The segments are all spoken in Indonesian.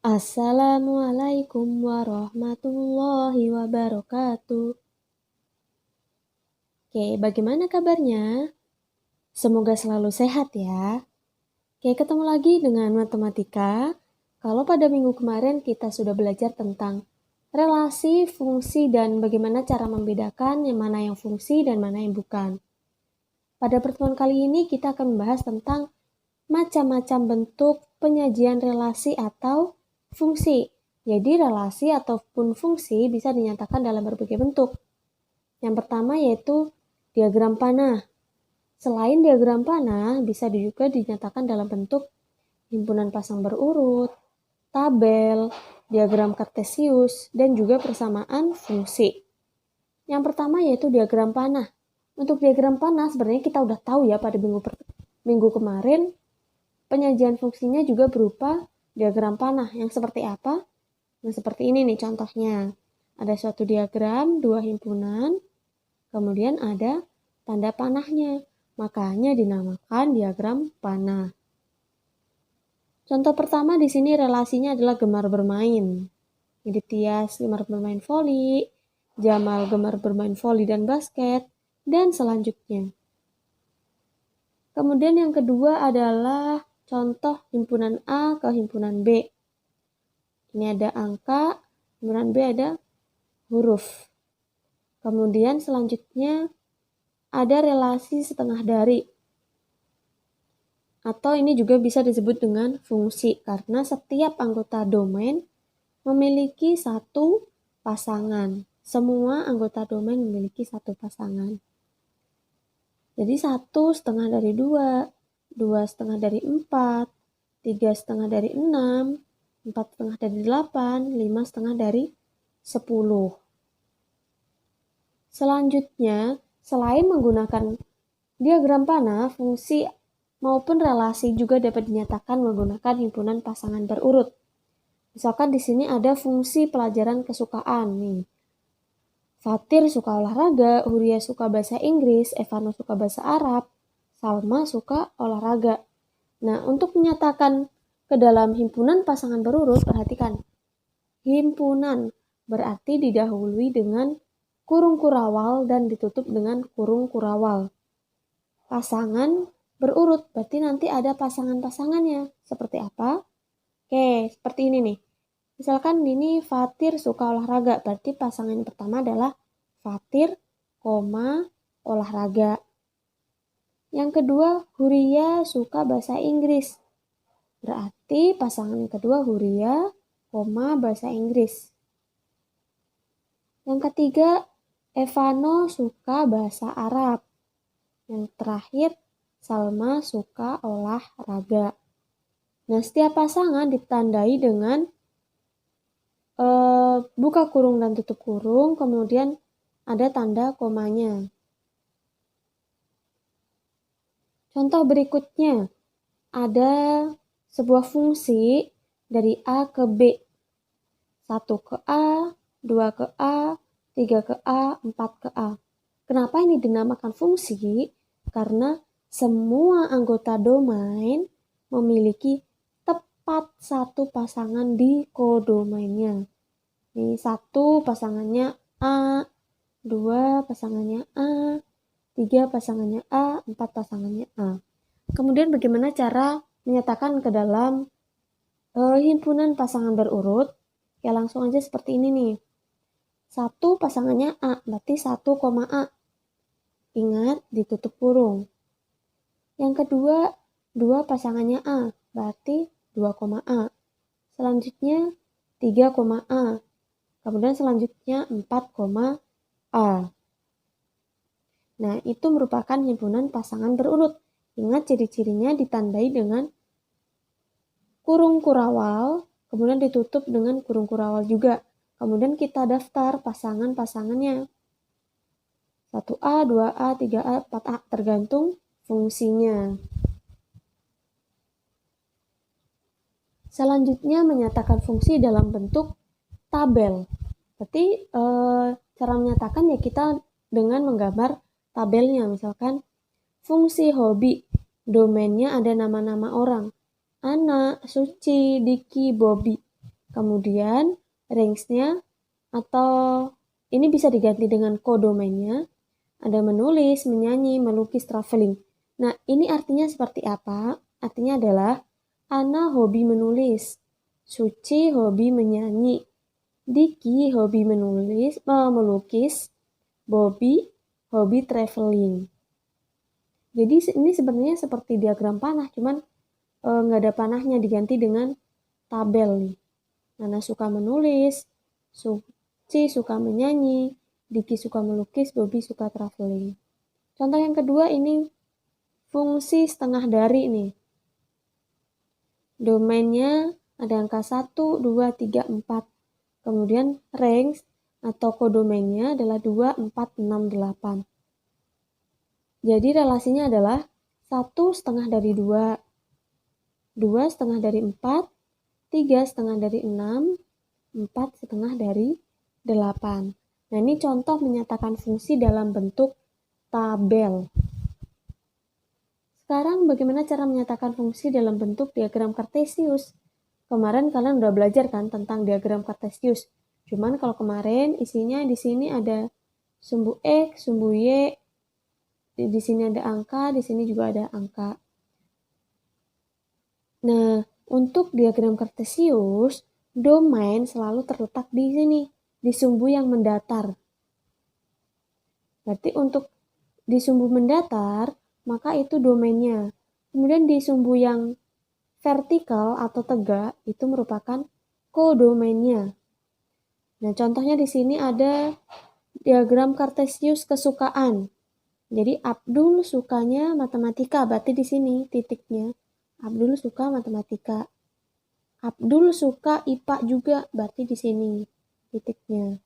Assalamualaikum warahmatullahi wabarakatuh. Oke, bagaimana kabarnya? Semoga selalu sehat ya. Oke, ketemu lagi dengan matematika. Kalau pada minggu kemarin kita sudah belajar tentang relasi, fungsi, dan bagaimana cara membedakan yang mana yang fungsi dan mana yang bukan. Pada pertemuan kali ini kita akan membahas tentang macam-macam bentuk penyajian relasi atau fungsi. Jadi relasi ataupun fungsi bisa dinyatakan dalam berbagai bentuk. Yang pertama yaitu diagram panah. Selain diagram panah, bisa juga dinyatakan dalam bentuk himpunan pasang berurut, tabel, diagram kartesius, dan juga persamaan fungsi. Yang pertama yaitu diagram panah. Untuk diagram panah sebenarnya kita udah tahu ya pada minggu kemarin. Penyajian fungsinya juga berupa diagram panah. Yang seperti apa? Nah, seperti ini nih contohnya. Ada suatu diagram, dua himpunan, kemudian ada tanda panahnya. Makanya dinamakan diagram panah. Contoh pertama di sini relasinya adalah gemar bermain. Jadi Tias gemar bermain voli, Jamal gemar bermain voli dan basket, dan selanjutnya. Kemudian yang kedua adalah contoh himpunan A ke himpunan B. Ini ada angka, himpunan B ada huruf. Kemudian selanjutnya ada relasi setengah dari. Atau ini juga bisa disebut dengan fungsi karena setiap anggota domain memiliki satu pasangan. Semua anggota domain memiliki satu pasangan. Jadi 1/2 dari 2, 2/2 dari 4, 3/2 dari 6, 4/2 dari 8, 5/2 dari 10. Selanjutnya, selain menggunakan diagram panah, fungsi maupun relasi juga dapat dinyatakan menggunakan himpunan pasangan berurut. Misalkan di sini ada fungsi pelajaran kesukaan nih. Fatir suka olahraga, Huria suka bahasa Inggris, Evano suka bahasa Arab, Salma suka olahraga. Nah, untuk menyatakan ke dalam himpunan pasangan berurut, perhatikan. Himpunan berarti didahului dengan kurung kurawal dan ditutup dengan kurung kurawal. Pasangan berurut berarti nanti ada pasangan-pasangannya. Seperti apa? Oke, seperti ini nih. Misalkan ini Fatir suka olahraga, berarti pasangan yang pertama adalah Fatir, olahraga. Yang kedua, Huria suka bahasa Inggris. Berarti pasangan yang kedua Huria, bahasa Inggris. Yang ketiga, Evano suka bahasa Arab. Yang terakhir, Salma suka olahraga. Nah, setiap pasangan ditandai dengan buka kurung dan tutup kurung, kemudian ada tanda komanya. Contoh berikutnya, ada sebuah fungsi dari A ke B. 1 ke A, 2 ke A, 3 ke A, 4 ke A. Kenapa ini dinamakan fungsi? Karena semua anggota domain memiliki tepat satu pasangan di kodomainnya. Ini 1 pasangannya A, 2 pasangannya A, 3 pasangannya A, 4 pasangannya A. Kemudian bagaimana cara menyatakan ke dalam himpunan pasangan berurut? Ya langsung aja seperti ini nih. 1 pasangannya A, berarti 1, A. Ingat, ditutup kurung. Yang kedua, 2 pasangannya A, berarti 2, A. Selanjutnya 3, A. Kemudian selanjutnya 4, A. Nah, itu merupakan himpunan pasangan berurut. Ingat ciri-cirinya ditandai dengan kurung kurawal, kemudian ditutup dengan kurung kurawal juga. Kemudian kita daftar pasangan-pasangannya. 1A, 2A, 3A, 4A, tergantung fungsinya. Selanjutnya menyatakan fungsi dalam bentuk tabel. Berarti cara menyatakan ya kita dengan menggambar tabelnya. Misalkan fungsi hobi, domainnya ada nama-nama orang. Ana, Suci, Diki, Bobby. Kemudian range-nya atau ini bisa diganti dengan kodomennya. Ada menulis, menyanyi, melukis, traveling. Nah, ini artinya seperti apa? Artinya adalah Ana hobi menulis, Suci hobi menyanyi, Diki hobi melukis, Bobby hobi traveling. Jadi ini sebenarnya seperti diagram panah, cuman nggak ada panahnya, diganti dengan tabel nih. Nana suka menulis, Suci suka menyanyi, Diki suka melukis, Bobby suka traveling. Contoh yang kedua ini fungsi setengah dari nih. Domainnya ada angka 1, 2, 3, 4. Kemudian range atau kodomennya adalah 2, 4, 6, 8. Jadi relasinya adalah 1 setengah dari 2, 2 setengah dari 4, 3 setengah dari 6, 4 setengah dari 8. Nah, ini contoh menyatakan fungsi dalam bentuk tabel. Sekarang bagaimana cara menyatakan fungsi dalam bentuk diagram kartesius? Kemarin kalian udah belajar kan tentang diagram kartesius. Cuman kalau kemarin isinya di sini ada sumbu X, sumbu Y, di sini ada angka, di sini juga ada angka. Nah, untuk diagram kartesius, domain selalu terletak di sini, di sumbu yang mendatar. Berarti untuk di sumbu mendatar, maka itu domainnya. Kemudian di sumbu yang vertikal atau tegak, itu merupakan kodomainnya. Nah, contohnya di sini ada diagram kartesius kesukaan. Jadi Abdul sukanya matematika, berarti di sini titiknya. Abdul suka matematika. Abdul suka IPA juga, berarti di sini titiknya.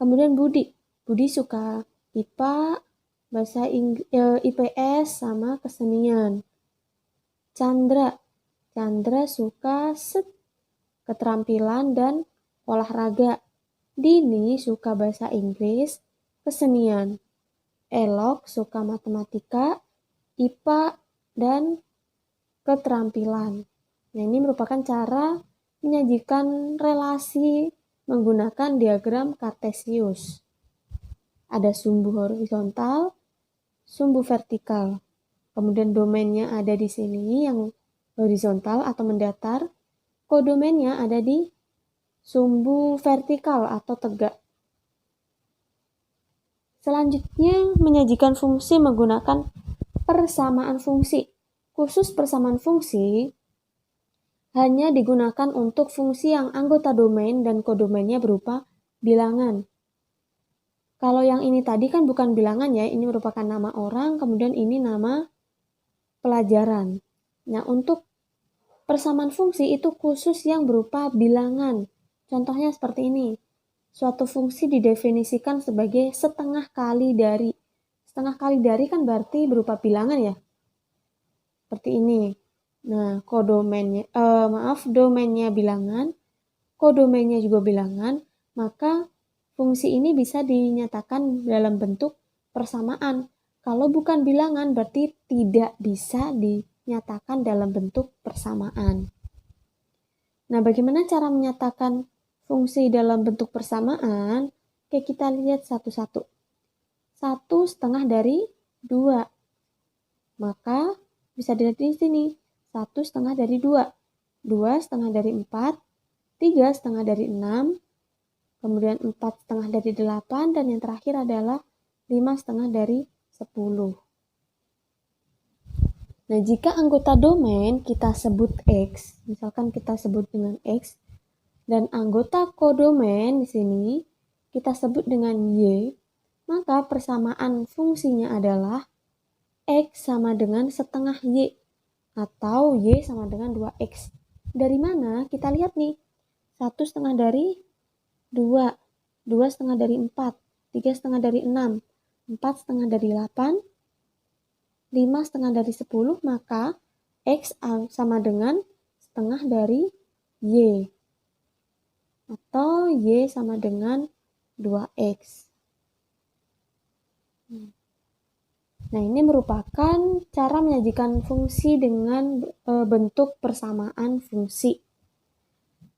Kemudian Budi suka IPA, bahasa IPS sama kesenian. Chandra suka keterampilan dan olahraga. Dini suka bahasa Inggris, kesenian. Elok suka matematika, IPA, dan keterampilan. Nah, ini merupakan cara menyajikan relasi menggunakan diagram kartesius. Ada sumbu horizontal, sumbu vertikal. Kemudian domainnya ada di sini yang horizontal atau mendatar. Kodomainnya ada di sumbu vertikal atau tegak. Selanjutnya menyajikan fungsi menggunakan persamaan fungsi. Khusus persamaan fungsi hanya digunakan untuk fungsi yang anggota domain dan kodomainnya berupa bilangan. Kalau yang ini tadi kan bukan bilangan ya, ini merupakan nama orang, kemudian ini nama pelajaran. Nah, untuk persamaan fungsi itu khusus yang berupa bilangan. Contohnya seperti ini. Suatu fungsi didefinisikan sebagai setengah kali dari. Setengah kali dari kan berarti berupa bilangan ya. Seperti ini. Nah, domainnya bilangan, kodomainnya juga bilangan, maka fungsi ini bisa dinyatakan dalam bentuk persamaan. Kalau bukan bilangan berarti tidak bisa dinyatakan dalam bentuk persamaan. Nah, bagaimana cara menyatakan fungsi dalam bentuk persamaan? Oke, kita lihat satu-satu. 1 setengah dari 2. Maka bisa dilihat di sini. 1 setengah dari 2, 2 setengah dari 4, 3 setengah dari 6, kemudian 4 setengah dari 8, dan yang terakhir adalah 5 setengah dari 10. Nah, jika anggota domain kita sebut X, misalkan kita sebut dengan X, dan anggota kodomain di sini kita sebut dengan Y, maka persamaan fungsinya adalah X sama dengan setengah Y, atau Y sama dengan 2X. Dari mana? Kita lihat nih. 1 setengah dari 2, 2 setengah dari 4, 3 setengah dari 6, 4 setengah dari 8, 5 setengah dari 10, maka X sama dengan setengah dari Y. Atau Y sama dengan 2X. Nah, ini merupakan cara menyajikan fungsi dengan bentuk persamaan fungsi.